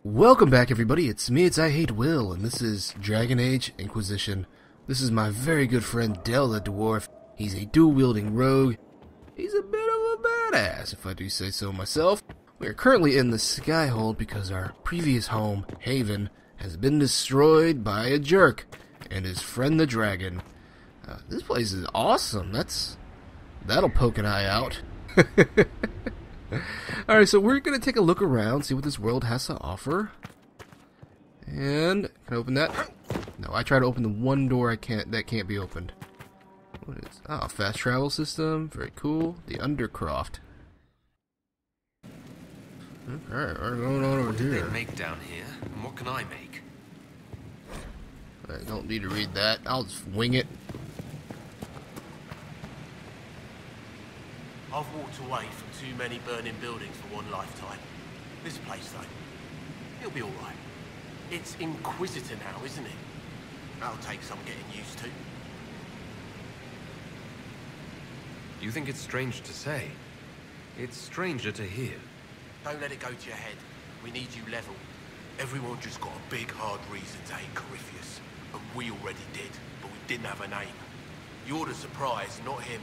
Welcome back, everybody. It's me, it's IHateWill, and this is Dragon Age Inquisition. This is my very good friend Del the Dwarf. He's a dual-wielding rogue. He's a bit of a badass, if I do say so myself. We are currently in the Skyhold because our previous home, Haven, has been destroyed by a jerk and his friend the dragon. This place is awesome. That'll poke an eye out. Alright, so we're going to take a look around, see what this world has to offer. And, can I open that? No, I try to open the one door that can't be opened. What is, oh, fast travel system, very cool. The Undercroft. Alright, what's going on over what here? What do they make down here, and what can I make? I don't need to read that, I'll just wing it. I've walked away from too many burning buildings for one lifetime. This place, though, it'll be alright. It's Inquisitor now, isn't it? That'll take some getting used to. You think it's strange to say? It's stranger to hear. Don't let it go to your head. We need you level. Everyone just got a big, hard reason to hate Corypheus. And we already did, but we didn't have a name. You're the surprise, not him.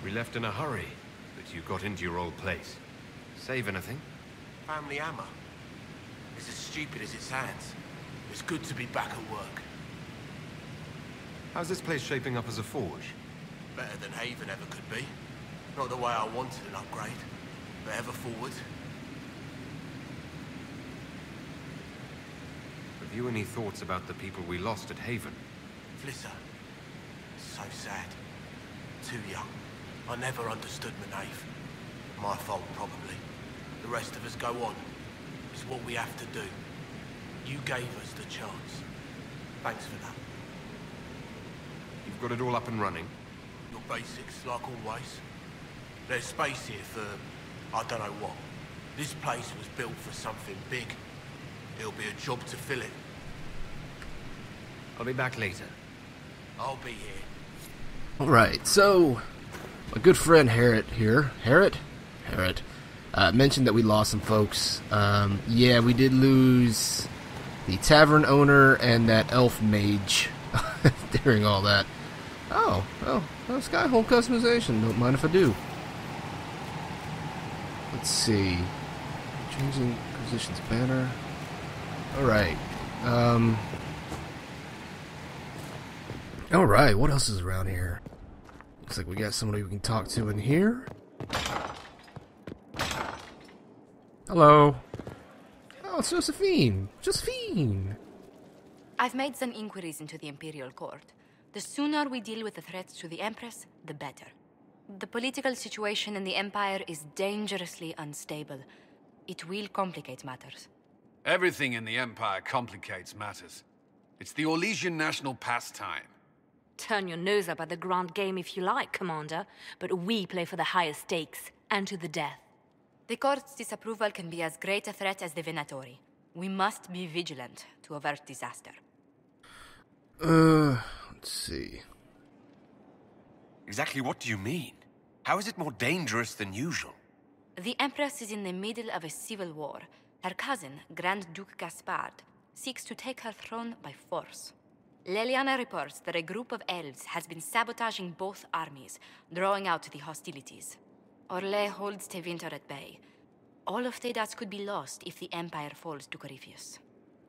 We left in a hurry, but you got into your old place. Save anything? Family hammer. It's as stupid as it sounds. It's good to be back at work. How's this place shaping up as a forge? Better than Haven ever could be. Not the way I wanted an upgrade, but ever forward. Have you any thoughts about the people we lost at Haven? Flisser. So sad. Too young. I never understood Manave. My fault, probably. The rest of us go on. It's what we have to do. You gave us the chance. Thanks for that. You've got it all up and running? Your basics, like always. There's space here for, I don't know what. This place was built for something big. It'll be a job to fill it. I'll be back later. I'll be here. Alright, so my good friend Harriet here, Harriet, mentioned that we lost some folks. Yeah, we did lose the tavern owner and that elf mage during all that. Oh, Skyhold customization, don't mind if I do. Let's see. Changing Inquisition's banner. Alright. Alright, what else is around here? Looks like we got somebody we can talk to in here. Hello. Oh, it's Josephine. Josephine! I've made some inquiries into the Imperial Court. The sooner we deal with the threats to the Empress, the better. The political situation in the Empire is dangerously unstable. It will complicate matters. Everything in the Empire complicates matters. It's the Orlesian national pastime. Turn your nose up at the grand game if you like, Commander, but we play for the highest stakes, and to the death. The Court's disapproval can be as great a threat as the Venatori. We must be vigilant to avert disaster. Let's see. Exactly what do you mean? How is it more dangerous than usual? The Empress is in the middle of a civil war. Her cousin, Grand Duke Gaspard, seeks to take her throne by force. Leliana reports that a group of elves has been sabotaging both armies, drawing out the hostilities. Orlais holds Tevinter at bay. All of Tedas could be lost if the Empire falls to Corypheus.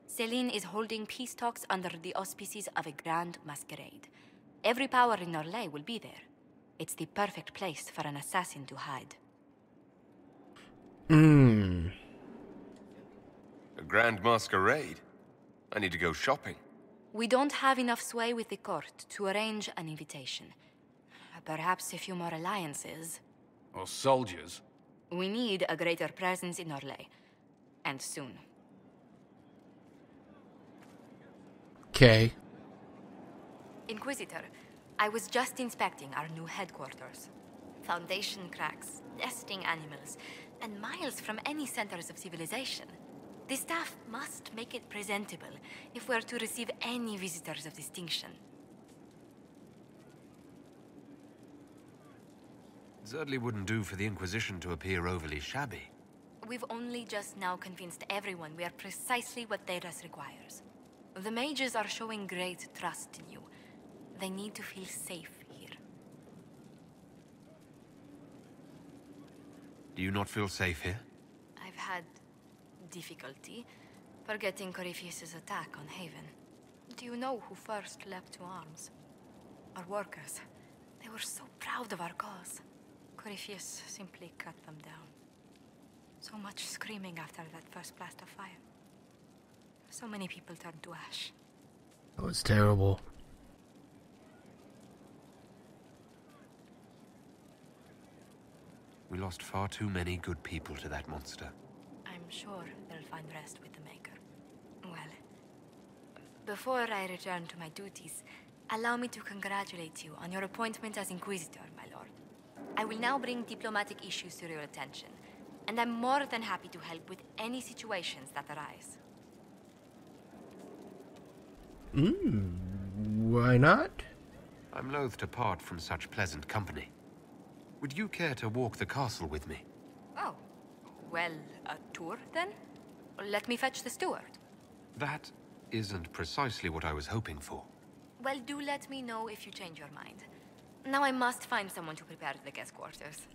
Celine is holding peace talks under the auspices of a grand masquerade. Every power in Orlais will be there. It's the perfect place for an assassin to hide. A grand masquerade? I need to go shopping. We don't have enough sway with the court to arrange an invitation. Perhaps a few more alliances. Or soldiers. We need a greater presence in Orlais. And soon. Okay. Inquisitor, I was just inspecting our new headquarters. Foundation cracks, nesting animals, and miles from any centers of civilization. The staff must make it presentable if we're to receive any visitors of distinction. Certainly wouldn't do for the Inquisition to appear overly shabby. We've only just now convinced everyone we are precisely what their race requires. The mages are showing great trust in you. They need to feel safe here. Do you not feel safe here? I've had difficulty forgetting Corypheus's attack on Haven. Do you know who first leapt to arms? Our workers. They were so proud of our cause. Corypheus simply cut them down. So much screaming after that first blast of fire. So many people turned to ash. That was terrible. We lost far too many good people to that monster. I'm sure they'll find rest with the Maker. Well, before I return to my duties, allow me to congratulate you on your appointment as Inquisitor, my lord. I will now bring diplomatic issues to your attention, and I'm more than happy to help with any situations that arise. Why not? I'm loath to part from such pleasant company. Would you care to walk the castle with me? Oh, well, a tour then? Let me fetch the steward. That isn't precisely what I was hoping for. Well, do let me know if you change your mind. Now I must find someone to prepare the guest quarters.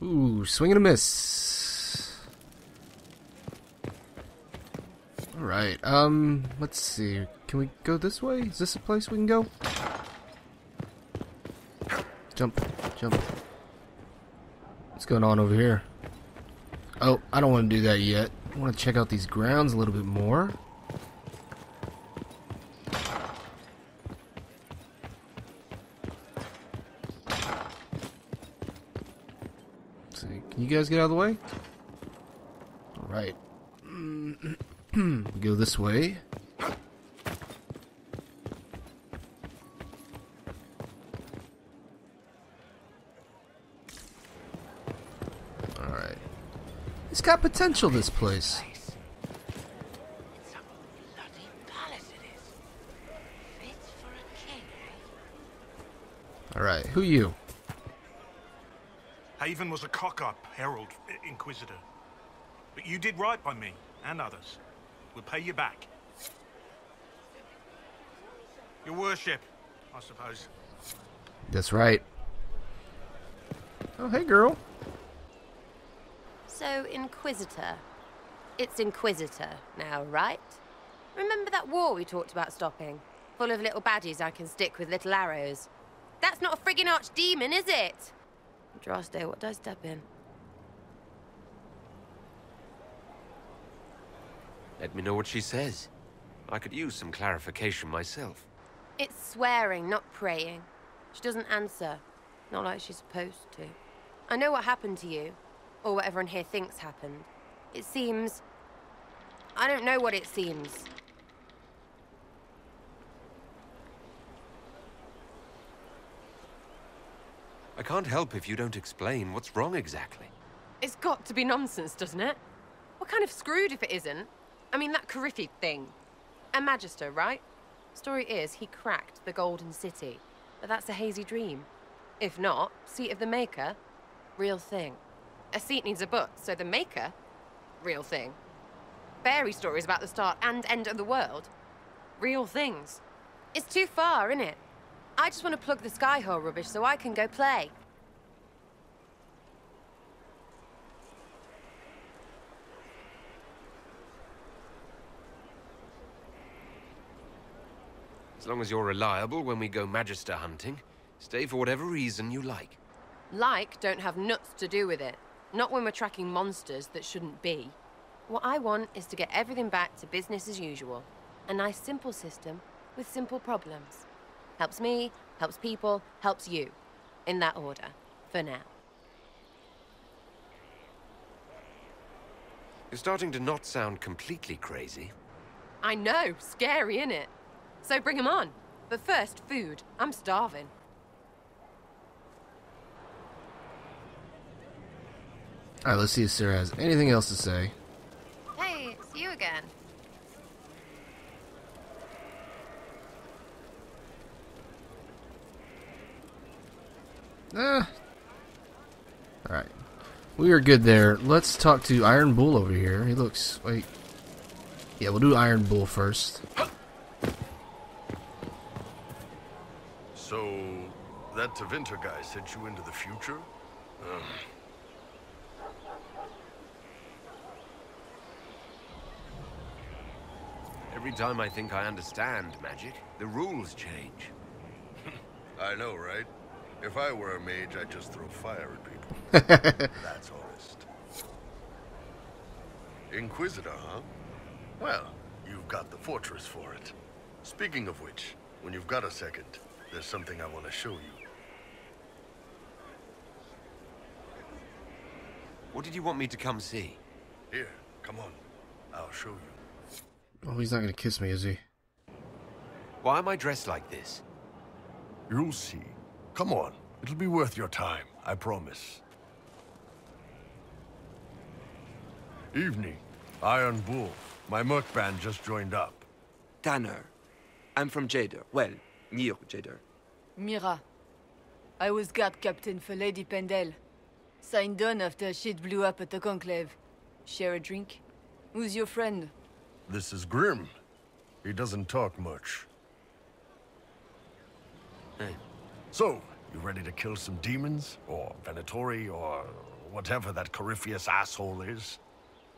Ooh, swing and a miss. Alright, let's see. Can we go this way? Is this a place we can go? Jump, jump. What's going on over here? Oh, I don't want to do that yet. I want to check out these grounds a little bit more. Let's see, can you guys get out of the way? Alright. We go this way. Alright. It's got potential, this place. It's a bloody palace it is. Fit for a king, eh? Alright, who you? Haven was a cock-up, herald, inquisitor. But you did right by me, and others. We'll pay you back. Your worship, I suppose. That's right. Oh, hey, girl. So, Inquisitor. It's Inquisitor now, right? Remember that war we talked about stopping? Full of little baddies I can stick with little arrows. That's not a friggin' archdemon, is it? Draste, what did I step in? Let me know what she says. I could use some clarification myself. It's swearing, not praying. She doesn't answer. Not like she's supposed to. I know what happened to you. Or what everyone here thinks happened. It seems... I don't know what it seems. I can't help if you don't explain what's wrong exactly. It's got to be nonsense, doesn't it? We're kind of screwed if it isn't. I mean, that Coryphe thing. A Magister, right? Story is, he cracked the Golden City. But that's a hazy dream. If not, seat of the Maker, real thing. A seat needs a butt, so the Maker, real thing. Fairy stories about the start and end of the world, real things. It's too far, innit? I just want to plug the Skyhold rubbish so I can go play. As long as you're reliable when we go Magister hunting, stay for whatever reason you like. Like don't have nuts to do with it. Not when we're tracking monsters that shouldn't be. What I want is to get everything back to business as usual. A nice simple system with simple problems. Helps me, helps people, helps you. In that order, for now. You're starting to not sound completely crazy. I know, scary, innit? So bring 'em on. But first, food. I'm starving. Alright, let's see if Sera has anything else to say. Hey, it's you again. Alright. We are good there. Let's talk to Iron Bull over here. He looks like... Yeah, we'll do Iron Bull first. So, that Tevinter guy sent you into the future? Every time I think I understand magic, the rules change. I know, right? If I were a mage, I'd just throw fire at people. That's honest. Inquisitor, huh? Well, you've got the fortress for it. Speaking of which, when you've got a second, there's something I want to show you. What did you want me to come see? Here, come on. I'll show you. Oh, he's not gonna kiss me, is he? Why am I dressed like this? You'll see. Come on. It'll be worth your time, I promise. Evening. Iron Bull. My merc band just joined up. Tanner. I'm from Jader. Well, near Jader. Mira. I was guard captain for Lady Pendel. Signed on after shit blew up at the Conclave. Share a drink? Who's your friend? This is Grim. He doesn't talk much. Hey. So, you ready to kill some demons? Or Venatori, or whatever that Corypheus asshole is?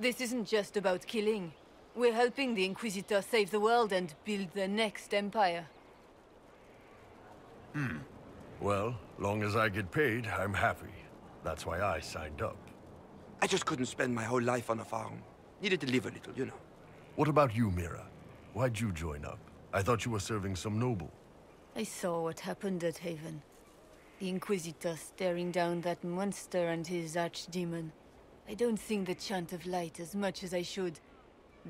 This isn't just about killing. We're helping the Inquisitor save the world and build the next empire. Well, long as I get paid, I'm happy. That's why I signed up. I just couldn't spend my whole life on a farm. Needed to live a little, you know. What about you, Mira? Why'd you join up? I thought you were serving some noble. I saw what happened at Haven. The Inquisitor staring down that monster and his archdemon. I don't sing the chant of light as much as I should.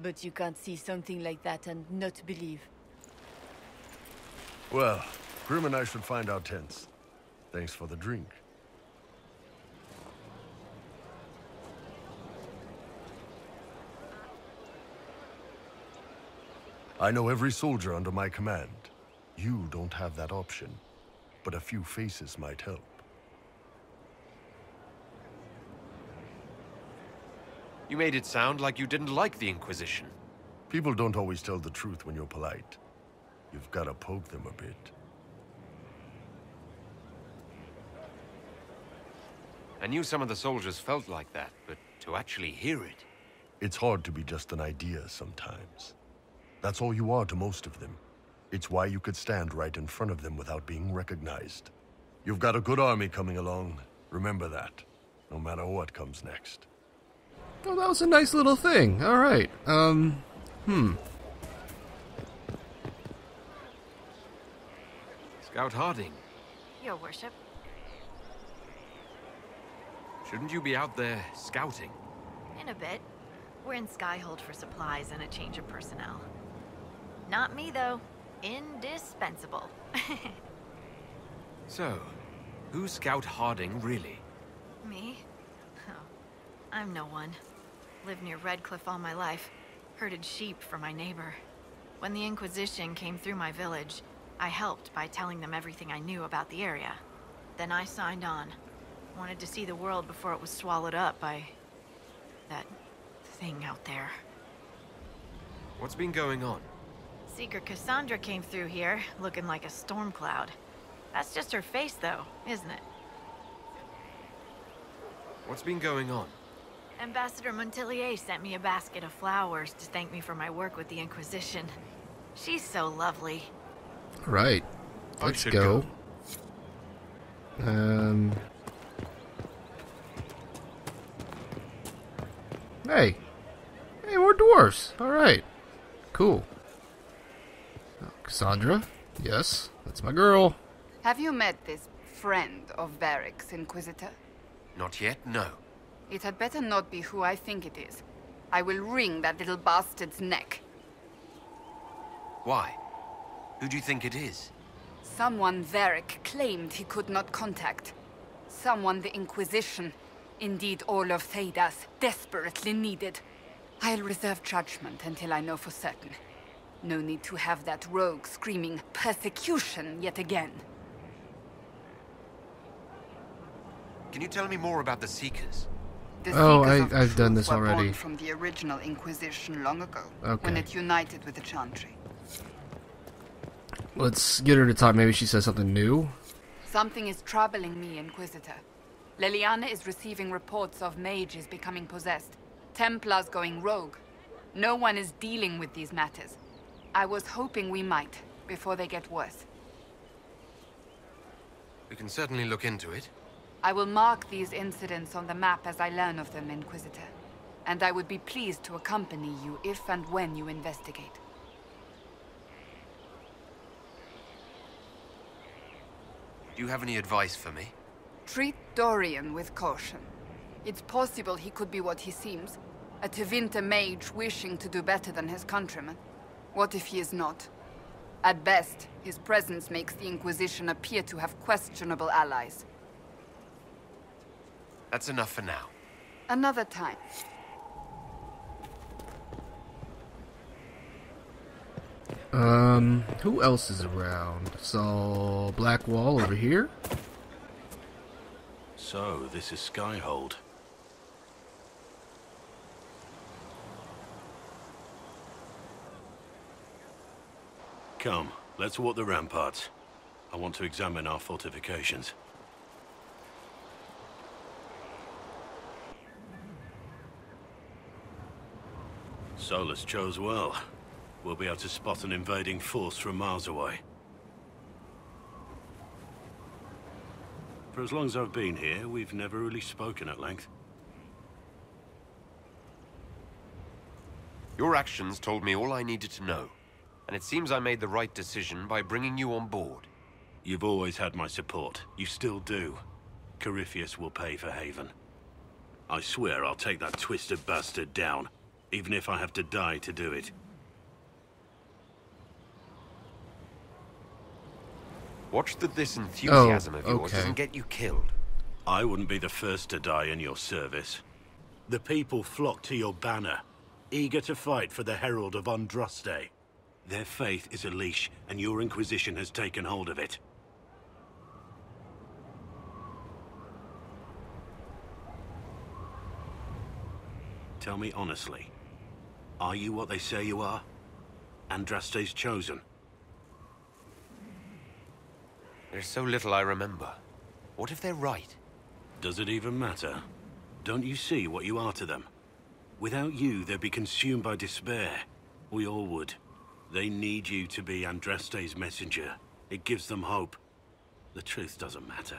But you can't see something like that and not believe. Well, Grim and I should find our tents. Thanks for the drink. I know every soldier under my command. You don't have that option, but a few faces might help. You made it sound like you didn't like the Inquisition. People don't always tell the truth when you're polite. You've got to poke them a bit. I knew some of the soldiers felt like that, but to actually hear it... It's hard to be just an idea sometimes. That's all you are to most of them. It's why you could stand right in front of them without being recognized. You've got a good army coming along. Remember that, no matter what comes next. Oh, that was a nice little thing. Alright, Scout Harding, Your worship. shouldn't you be out there scouting? In a bit. We're in Skyhold for supplies and a change of personnel. Not me, though. Indispensable. So, who's Scout Harding, really? Me? Oh, I'm no one. Lived near Redcliffe all my life. Herded sheep for my neighbor. When the Inquisition came through my village, I helped by telling them everything I knew about the area. Then I signed on. Wanted to see the world before it was swallowed up by... that thing out there. What's been going on? Seeker Cassandra came through here, looking like a storm cloud. That's just her face, though, isn't it? What's been going on? Ambassador Montillier sent me a basket of flowers to thank me for my work with the Inquisition. She's so lovely. right. Let's go. Hey. Hey, we're dwarves. Alright. Cool. Cassandra? Yes, that's my girl. Have you met this friend of Varric's, Inquisitor? Not yet, no. It had better not be who I think it is. I will wring that little bastard's neck. Why? Who do you think it is? Someone Varric claimed he could not contact. Someone the Inquisition, indeed all of Thedas, desperately needed. I'll reserve judgment until I know for certain. No need to have that rogue screaming persecution yet again. Can you tell me more about the Seekers? The Oh, Seekers of I've done Truth this were already. born from the original Inquisition long ago, Okay. when it united with the Chantry. Let's get her to talk. Maybe she says something new. Something is troubling me, Inquisitor. Leliana is receiving reports of mages becoming possessed, Templars going rogue. No one is dealing with these matters. I was hoping we might, before they get worse. We can certainly look into it. I will mark these incidents on the map as I learn of them, Inquisitor. And I would be pleased to accompany you if and when you investigate. Do you have any advice for me? Treat Dorian with caution. It's possible he could be what he seems. A Tevinter mage wishing to do better than his countrymen. What if he is not? At best, his presence makes the Inquisition appear to have questionable allies. That's enough for now. Another time. Who else is around? So, Blackwall over here? So, this is Skyhold. Come, let's walk the ramparts. I want to examine our fortifications. Solas chose well. We'll be able to spot an invading force from miles away. For as long as I've been here, we've never really spoken at length. Your actions told me all I needed to know. And it seems I made the right decision by bringing you on board. You've always had my support. You still do. Corypheus will pay for Haven. I swear I'll take that twisted bastard down, even if I have to die to do it. Watch that this enthusiasm of yours okay. doesn't get you killed. I wouldn't be the first to die in your service. The people flock to your banner, eager to fight for the Herald of Andraste. Their faith is a leash, and your Inquisition has taken hold of it. Tell me honestly, are you what they say you are? Andraste's chosen? There's so little I remember. What if they're right? Does it even matter? Don't you see what you are to them? Without you, they'd be consumed by despair. We all would. They need you to be Andraste's messenger. It gives them hope. The truth doesn't matter.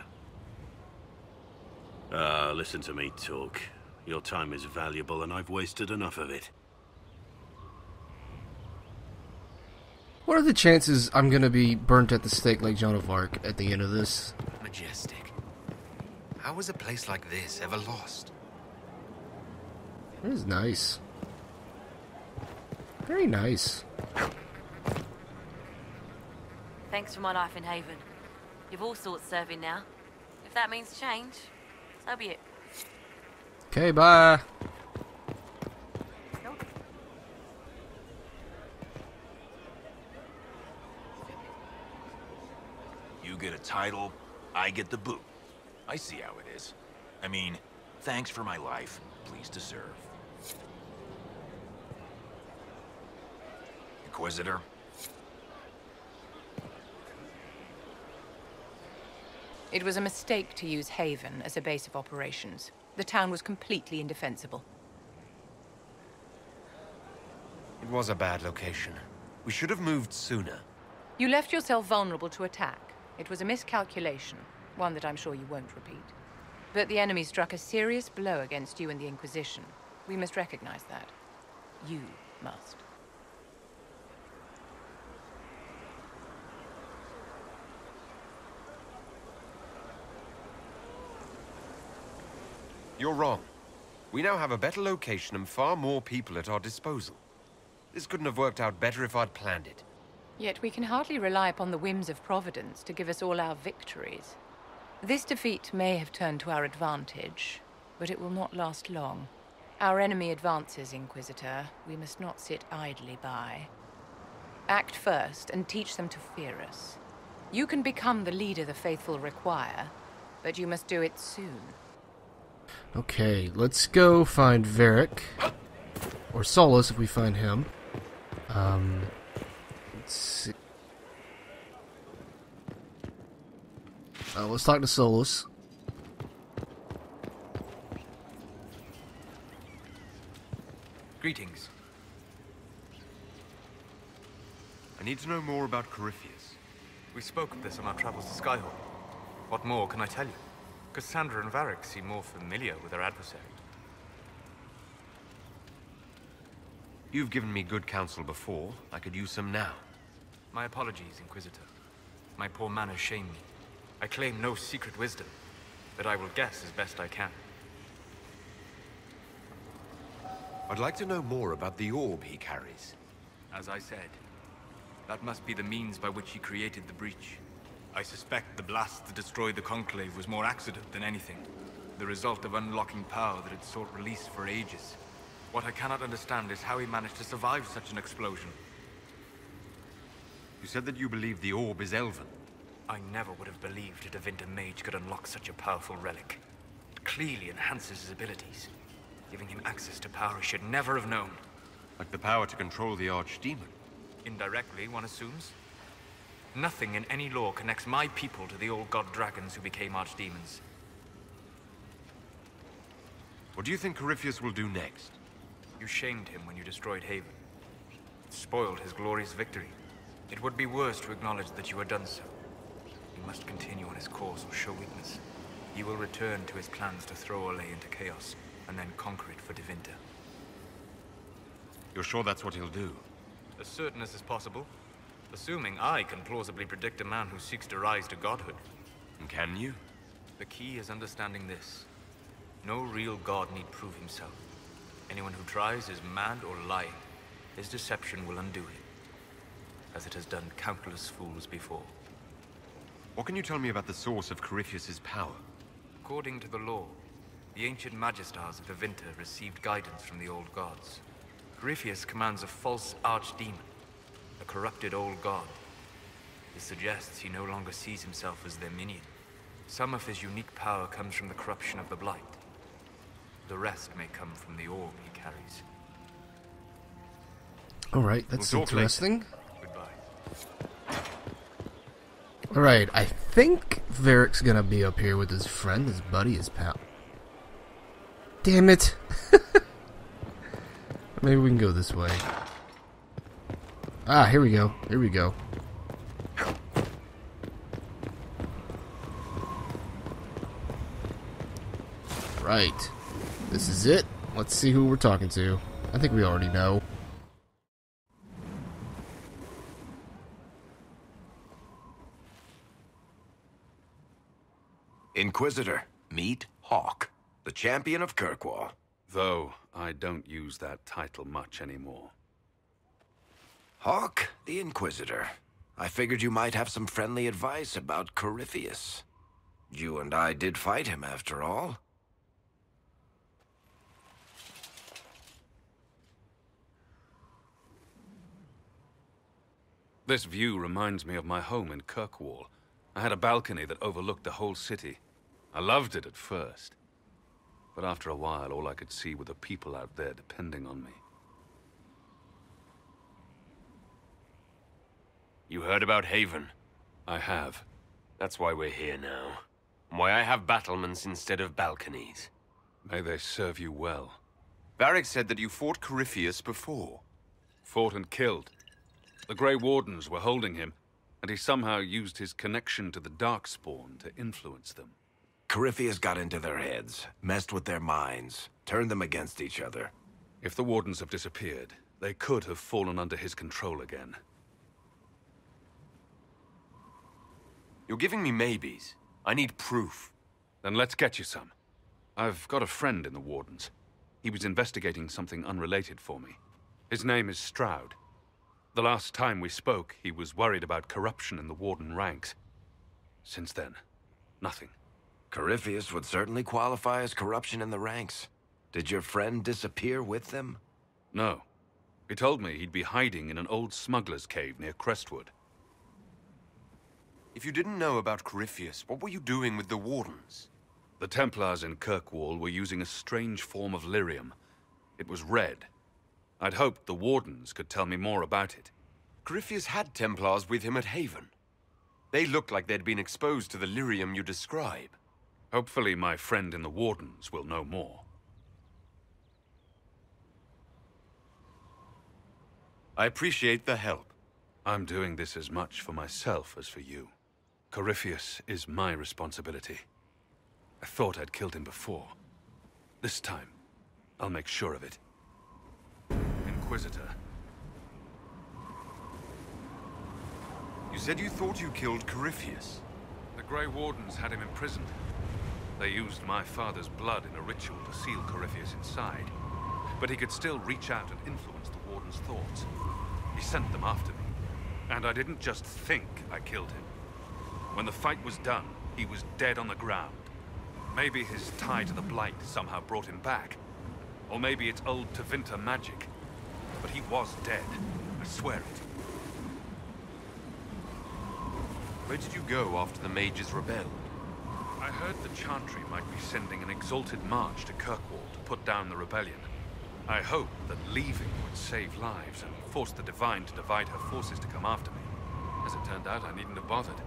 Listen to me talk. Your time is valuable and I've wasted enough of it. What are the chances I'm gonna be burnt at the stake like Joan of Arc at the end of this? Majestic. How was a place like this ever lost? It is nice. Very nice. Thanks for my life in Haven. You've all sorts serving now. If that means change, so be it. Okay, bye. You get a title, I get the boot. I see how it is. I mean, thanks for my life. Pleased to serve. Inquisitor? It was a mistake to use Haven as a base of operations. The town was completely indefensible. It was a bad location. We should have moved sooner. You left yourself vulnerable to attack. It was a miscalculation, one that I'm sure you won't repeat. But the enemy struck a serious blow against you and the Inquisition. We must recognize that. You must. You're wrong. We now have a better location and far more people at our disposal. This couldn't have worked out better if I'd planned it. Yet we can hardly rely upon the whims of Providence to give us all our victories. This defeat may have turned to our advantage, but it will not last long. Our enemy advances, Inquisitor. We must not sit idly by. Act first and teach them to fear us. You can become the leader the faithful require, but you must do it soon. Okay, let's go find Varric. Or Solas if we find him. Let's see. Let's talk to Solas. Greetings. I need to know more about Corypheus. We spoke of this on our travels to Skyhold. What more can I tell you? Cassandra and Varric seem more familiar with their adversary. You've given me good counsel before. I could use some now. My apologies, Inquisitor. My poor manners shame me. I claim no secret wisdom, but I will guess as best I can. I'd like to know more about the orb he carries. As I said, that must be the means by which he created the breach. I suspect the blast to destroy the Conclave was more accident than anything. The result of unlocking power that had sought release for ages. What I cannot understand is how he managed to survive such an explosion. You said that you believe the orb is elven. I never would have believed a Devinter mage could unlock such a powerful relic. It clearly enhances his abilities, giving him access to power he should never have known. Like the power to control the Archdemon. Indirectly, one assumes. Nothing in any lore connects my people to the old god dragons who became archdemons. What do you think Corypheus will do next? You shamed him when you destroyed Haven. It spoiled his glorious victory. It would be worse to acknowledge that you had done so. He must continue on his course or show weakness. He will return to his plans to throw Olay into chaos, and then conquer it for Devinter. You're sure that's what he'll do? As certain as is possible. Assuming I can plausibly predict a man who seeks to rise to godhood. And can you? The key is understanding this. No real god need prove himself. Anyone who tries is mad or lying. His deception will undo him, as it has done countless fools before. What can you tell me about the source of Corypheus's power? According to the law, the ancient Magistars of Devinter received guidance from the old gods. Corypheus commands a false archdemon, a corrupted old god. This suggests he no longer sees himself as their minion. Some of his unique power comes from the corruption of the Blight. The rest may come from the orb he carries. Alright, that's interesting. Goodbye. Alright, I think Varric's gonna be up here with his friend, his buddy, his pal. Damn it! Maybe we can go this way. Ah, here we go. Here we go. Right. This is it. Let's see who we're talking to. I think we already know. Inquisitor, meet Hawke, the champion of Kirkwall. Though I don't use that title much anymore. Hawke, the Inquisitor. I figured you might have some friendly advice about Corypheus. You and I did fight him, after all. This view reminds me of my home in Kirkwall. I had a balcony that overlooked the whole city. I loved it at first. But after a while, all I could see were the people out there depending on me. You heard about Haven? I have. That's why we're here now. And why I have battlements instead of balconies. May they serve you well. Varric said that you fought Corypheus before. Fought and killed. The Grey Wardens were holding him, and he somehow used his connection to the Darkspawn to influence them. Corypheus got into their heads, messed with their minds, turned them against each other. If the Wardens have disappeared, they could have fallen under his control again. You're giving me maybes. I need proof. Then let's get you some. I've got a friend in the Wardens. He was investigating something unrelated for me. His name is Stroud. The last time we spoke, he was worried about corruption in the Warden ranks. Since then, nothing. Corypheus would certainly qualify as corruption in the ranks. Did your friend disappear with them? No. He told me he'd be hiding in an old smuggler's cave near Crestwood. If you didn't know about Corypheus, what were you doing with the Wardens? The Templars in Kirkwall were using a strange form of lyrium. It was red. I'd hoped the Wardens could tell me more about it. Corypheus had Templars with him at Haven. They looked like they'd been exposed to the lyrium you describe. Hopefully my friend in the Wardens will know more. I appreciate the help. I'm doing this as much for myself as for you. Corypheus is my responsibility. I thought I'd killed him before. This time, I'll make sure of it. Inquisitor. You said you thought you killed Corypheus. The Grey Wardens had him imprisoned. They used my father's blood in a ritual to seal Corypheus inside. But he could still reach out and influence the Warden's thoughts. He sent them after me. And I didn't just think I killed him. When the fight was done, he was dead on the ground. Maybe his tie to the Blight somehow brought him back. Or maybe it's old Tevinter magic. But he was dead. I swear it. Where did you go after the mages rebelled? I heard the Chantry might be sending an exalted march to Kirkwall to put down the rebellion. I hoped that leaving would save lives and force the Divine to divide her forces to come after me. As it turned out, I needn't have bothered.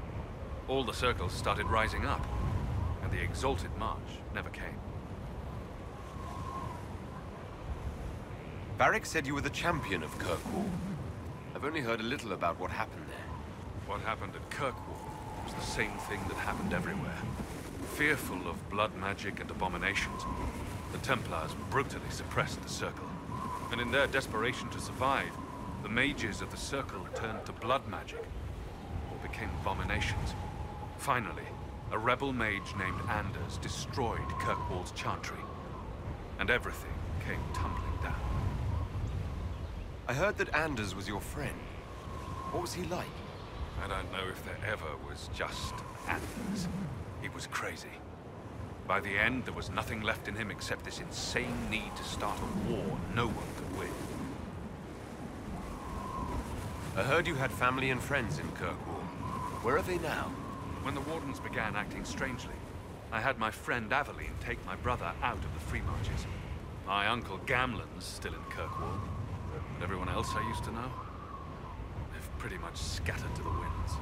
All the circles started rising up, and the exalted march never came. Varric said you were the champion of Kirkwall. I've only heard a little about what happened there. What happened at Kirkwall was the same thing that happened everywhere. Fearful of blood magic and abominations, the Templars brutally suppressed the Circle. And in their desperation to survive, the mages of the Circle turned to blood magic, or became abominations. Finally, a rebel mage named Anders destroyed Kirkwall's Chantry, and everything came tumbling down. I heard that Anders was your friend. What was he like? I don't know if there ever was just Anders. He was crazy. By the end, there was nothing left in him except this insane need to start a war no one could win. I heard you had family and friends in Kirkwall. Where are they now? When the Wardens began acting strangely, I had my friend Aveline take my brother out of the Free Marches. My uncle Gamlen's still in Kirkwall, but everyone else I used to know, they've pretty much scattered to the winds.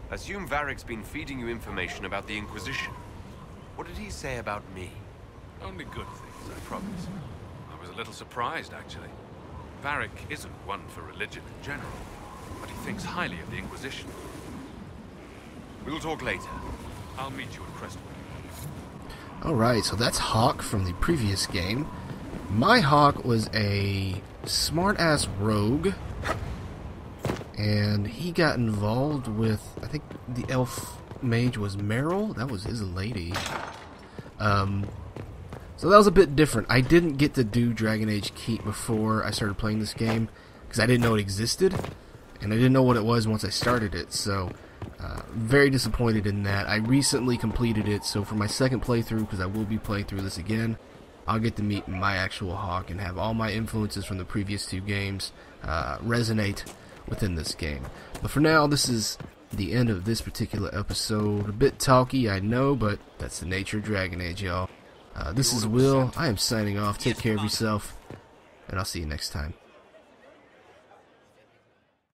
I assume Varric's been feeding you information about the Inquisition. What did he say about me? Only good things, I promise. I was a little surprised, actually. Varric isn't one for religion in general, but he thinks highly of the Inquisition. We'll talk later. I'll meet you at Crestwood. Alright, so that's Hawke from the previous game. My Hawke was a smart-ass rogue, and he got involved with, I think the elf mage was Meryl. That was his lady. So that was a bit different. I didn't get to do Dragon Age Keep before I started playing this game, because I didn't know it existed, and I didn't know what it was once I started it, so very disappointed in that. I recently completed it, so for my second playthrough, because I will be playing through this again, I'll get to meet my actual Hawke and have all my influences from the previous two games resonate within this game. But for now, this is the end of this particular episode. A bit talky, I know, but that's the nature of Dragon Age, y'all. This is Will. I am signing off. Take care of yourself, and I'll see you next time.